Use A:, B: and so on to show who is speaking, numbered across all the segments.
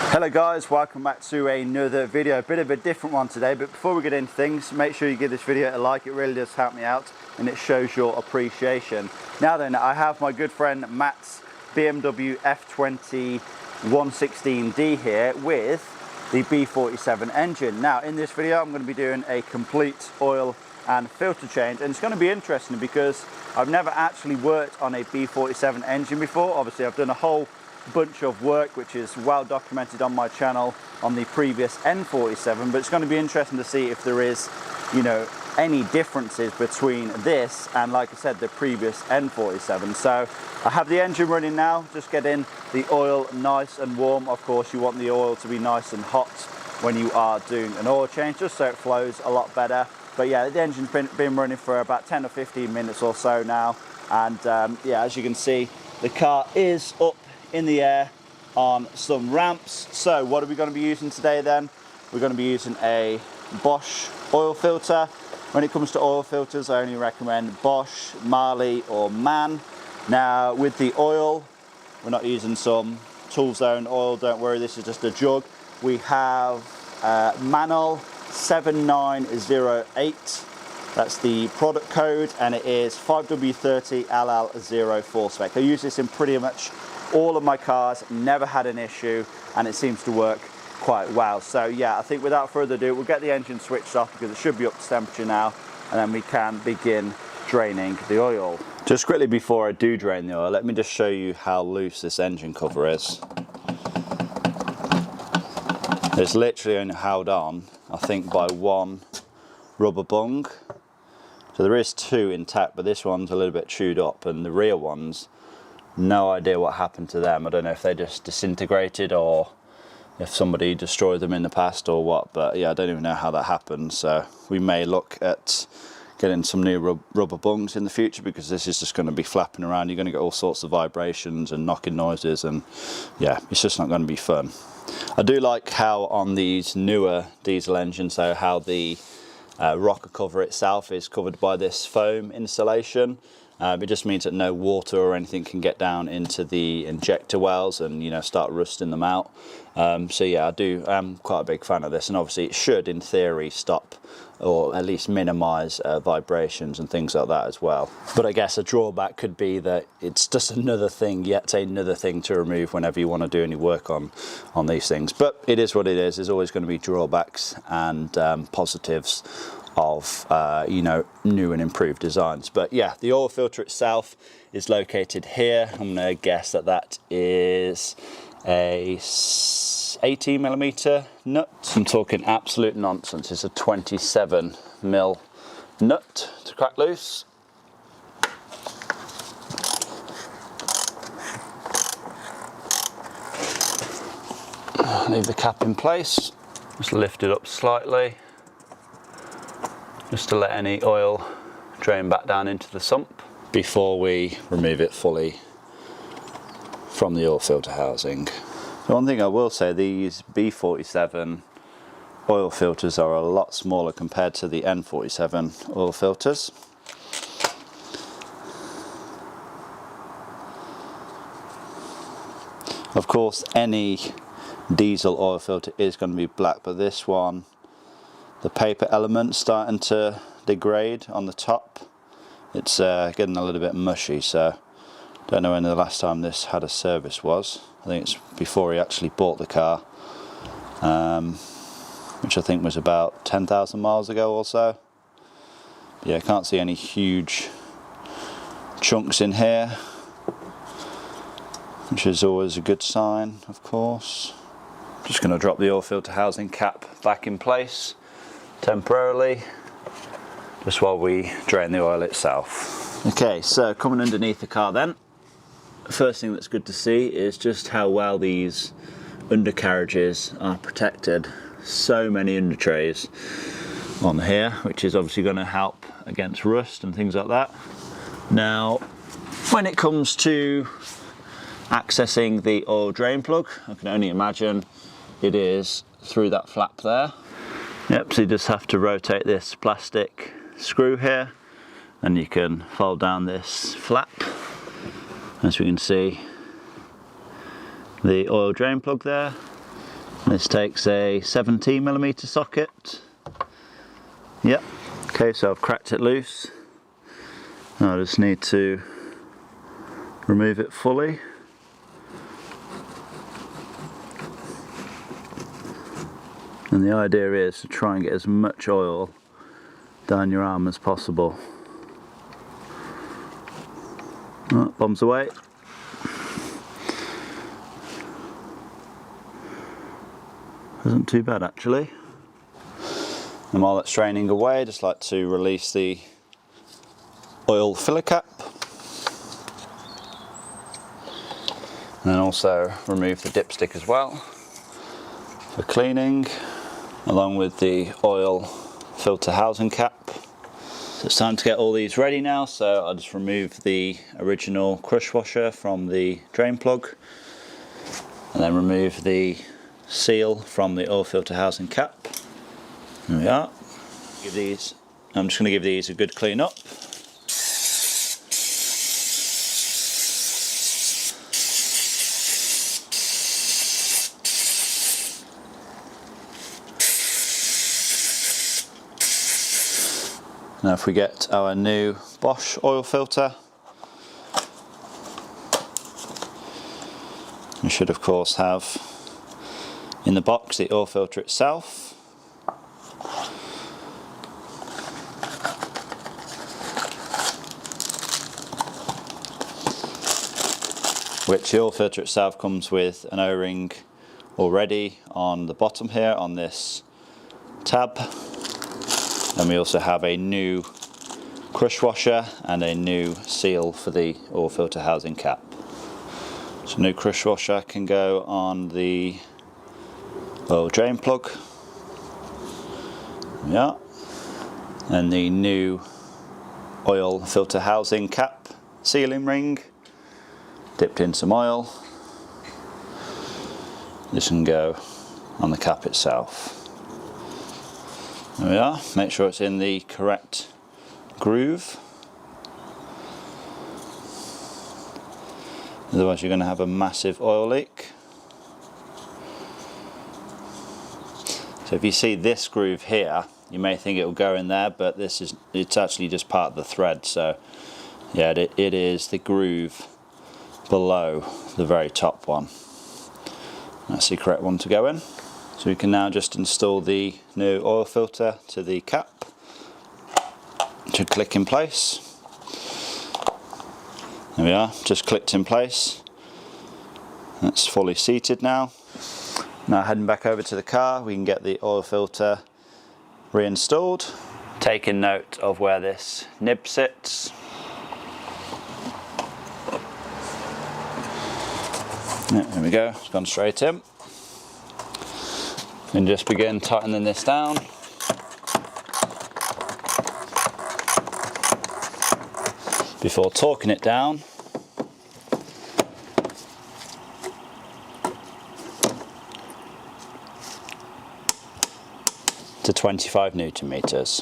A: Hello guys, welcome back to another video. A bit of a different one today, but before we get into things, make sure you give this video a like. It really does help me out and it shows your appreciation. Now then, I have my good friend Matt's BMW F20 116D here with the B47 engine. Now in this video I'm going to be doing a complete oil and filter change, and it's going to be interesting because I've never actually worked on a B47 engine before. Obviously I've done a whole bunch of work which is well documented on my channel on the previous N47, but it's going to be interesting to see if there is, you know, any differences between this and, like I said, the previous N47. So I have the engine running now, just getting the oil nice and warm. Of course you want the oil to be nice and hot when you are doing an oil change, just so it flows a lot better. But yeah, the engine's been running for about 10 or 15 minutes or so now, and yeah, as you can see, the car is up in the air on some ramps. So what are we going to be using today then? We're going to be using a Bosch oil filter. When it comes to oil filters, I only recommend Bosch, Marley or MAN. Now with the oil, we're not using some Tool Zone oil, don't worry, this is just a jug. We have Manol 7908, that's the product code, and it is 5W30LL04 spec. I use this in pretty much all of my cars, never had an issue, and it seems to work quite well. So yeah, I think without further ado, we'll get the engine switched off because it should be up to temperature now, and then we can begin draining the oil. Just quickly before I do drain the oil, let me just show you how loose this engine cover is. It's literally only held on, I think, by one rubber bung. So there is two intact, but this one's a little bit chewed up, and the rear ones, no idea what happened to them. I don't know if they just disintegrated or if somebody destroyed them in the past or what, but yeah, I don't even know how that happened. So we may look at getting some new rubber bungs in the future, because this is just going to be flapping around. You're going to get all sorts of vibrations and knocking noises, and yeah, it's just not going to be fun. I do like how on these newer diesel engines, so how the rocker cover itself is covered by this foam insulation. It just means that no water or anything can get down into the injector wells and, you know, start rusting them out. So yeah, I'm quite a big fan of this, and obviously it should in theory stop or at least minimize vibrations and things like that as well. But I guess a drawback could be that it's just another thing, yet another thing to remove whenever you want to do any work on these things. But it is what it is. There's always going to be drawbacks and positives of you know, new and improved designs. But yeah, the oil filter itself is located here. I'm going to guess that that is a 18mm nut. I'm talking absolute nonsense. It's a 27mm nut to crack loose. Leave the cap in place, just lift it up slightly, just to let any oil drain back down into the sump before we remove it fully from the oil filter housing. The one thing I will say, these B47 oil filters are a lot smaller compared to the N47 oil filters. Of course, any diesel oil filter is going to be black, but this one, the paper element's starting to degrade on the top. It's getting a little bit mushy, so don't know when the last time this had a service was. I think it's before he actually bought the car, which I think was about 10,000 miles ago or so. Yeah, I can't see any huge chunks in here, which is always a good sign, of course. Just going to drop the oil filter housing cap back in place temporarily, just while we drain the oil itself. Okay, so coming underneath the car then, first thing that's good to see is just how well these undercarriages are protected. So many under trays on here, which is obviously going to help against rust and things like that. Now, when it comes to accessing the oil drain plug, I can only imagine it is through that flap there. Yep, so you just have to rotate this plastic screw here, and you can fold down this flap. As we can see, the oil drain plug there. This takes a 17mm socket. Yep. Okay, so I've cracked it loose. I just need to remove it fully. And the idea is to try and get as much oil down your arm as possible. Oh, bombs away. Isn't too bad actually. And while it's draining away, I just like to release the oil filler cap. And then also remove the dipstick as well for cleaning, along with the oil filter housing cap. So it's time to get all these ready now, so I'll just remove the original crush washer from the drain plug and then remove the seal from the oil filter housing cap. There we are. I'm just going to give these a good clean up. Now if we get our new Bosch oil filter, we should of course have in the box the oil filter itself, which the oil filter itself comes with an O-ring already on the bottom here on this tab. And we also have a new crush washer and a new seal for the oil filter housing cap. So new crush washer can go on the oil drain plug. Yeah. And the new oil filter housing cap sealing ring, dipped in some oil. This can go on the cap itself. There we are. Make sure it's in the correct groove. Otherwise you're going to have a massive oil leak. So if you see this groove here, you may think it will go in there, but it's actually just part of the thread. So yeah, it is the groove below the very top one. That's the correct one to go in. So we can now just install the new oil filter to the cap. It should click in place. There we are, just clicked in place. That's fully seated now. Now heading back over to the car, we can get the oil filter reinstalled. Taking note of where this nib sits. Yeah, there we go, it's gone straight in. And just begin tightening this down. Before torquing it down. To 25 Newton meters.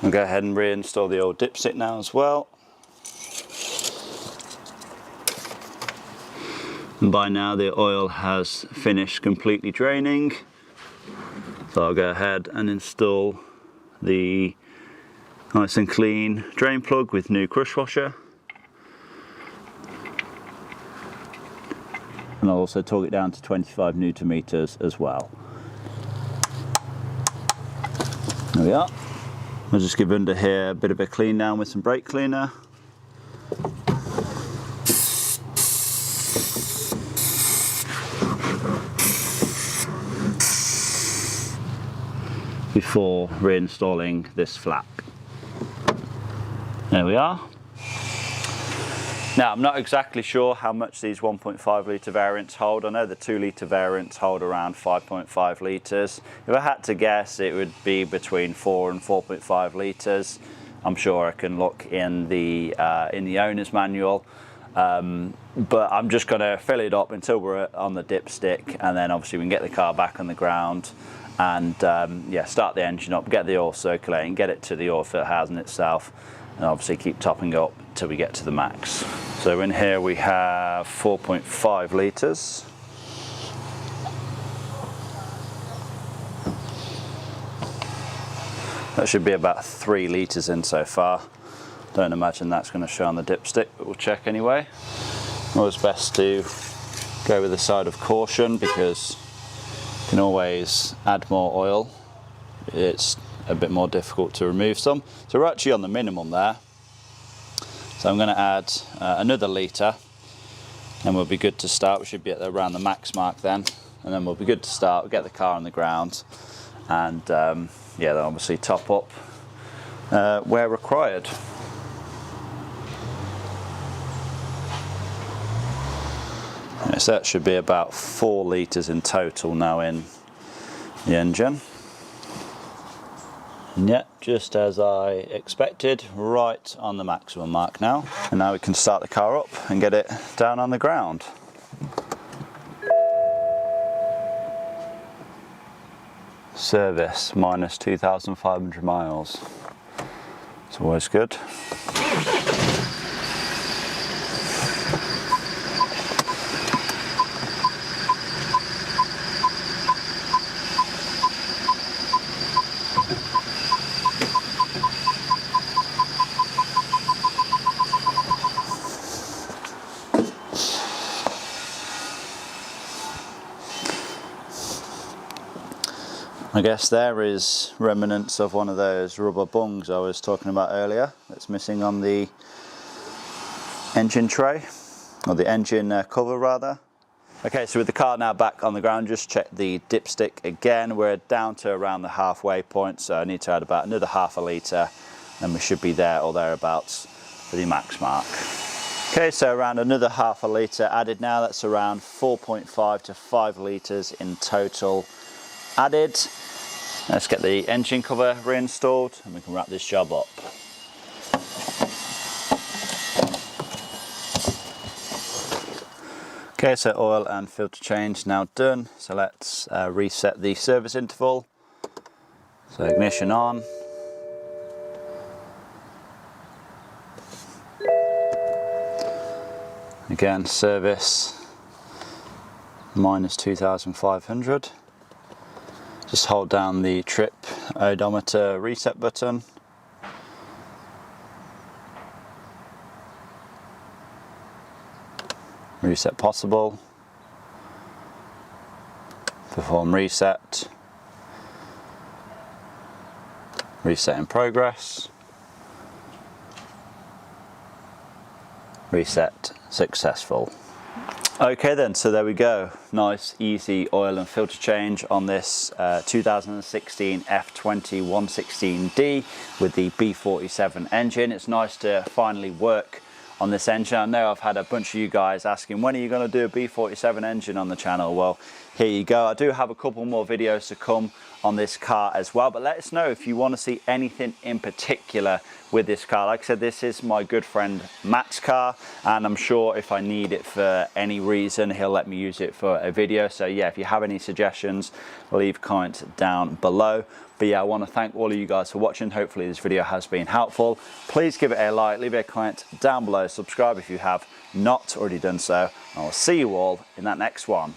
A: We'll go ahead and reinstall the old dipstick now as well. And by now the oil has finished completely draining. So I'll go ahead and install the nice and clean drain plug with new crush washer. And I'll also torque it down to 25 Newton meters as well. There we are. I'll just give under here a bit of a clean down with some brake cleaner. Before reinstalling this flap. There we are. Now I'm not exactly sure how much these 1.5 litre variants hold. I know the 2 litre variants hold around 5.5 litres. If I had to guess, it would be between 4 and 4.5 litres. I'm sure I can look in the owner's manual. But I'm just going to fill it up until we're on the dipstick, and then obviously we can get the car back on the ground and yeah, start the engine up, get the oil circulating, get it to the oil filter housing itself, and obviously keep topping up till we get to the max. So in here we have 4.5 litres. That should be about 3 litres in so far. Don't imagine that's going to show on the dipstick, but we'll check anyway. Always best to go with the side of caution because you can always add more oil. It's a bit more difficult to remove some. So we're actually on the minimum there. So I'm going to add another litre and we'll be good to start. We should be at around the max mark then. And then we'll be good to start. We'll get the car on the ground and yeah, then obviously top up where required. So that should be about 4 litres in total now in the engine. And yeah, just as I expected, right on the maximum mark now. And now we can start the car up and get it down on the ground. Service minus 2,500 miles. It's always good. I guess there is remnants of one of those rubber bungs I was talking about earlier that's missing on the engine tray, or the engine cover rather. Okay, so with the car now back on the ground, just check the dipstick again. We're down to around the halfway point, so I need to add about another half a litre and we should be there or thereabouts for the max mark. Okay, so around another half a litre added now. That's around 4.5 to 5 litres in total added. Let's get the engine cover reinstalled and we can wrap this job up. Okay, so oil and filter change now done. So let's reset the service interval. So ignition on. Again, service minus 2,500. Just hold down the trip odometer reset button. Reset possible. Perform reset. Reset in progress. Reset successful. Okay then, so there we go. Nice, easy oil and filter change on this 2016 F20 116D with the B47 engine. It's nice to finally work on this engine. I know I've had a bunch of you guys asking, when are you going to do a B47 engine on the channel? Well, here you go. I do have a couple more videos to come on this car as well, but let us know if you want to see anything in particular with this car. Like I said, this is my good friend Matt's car, and I'm sure if I need it for any reason, he'll let me use it for a video. So yeah, if you have any suggestions, leave comments down below. But yeah, I want to thank all of you guys for watching. Hopefully this video has been helpful. Please give it a like, leave a comment down below, subscribe if you have not already done so, and I'll see you all in that next one.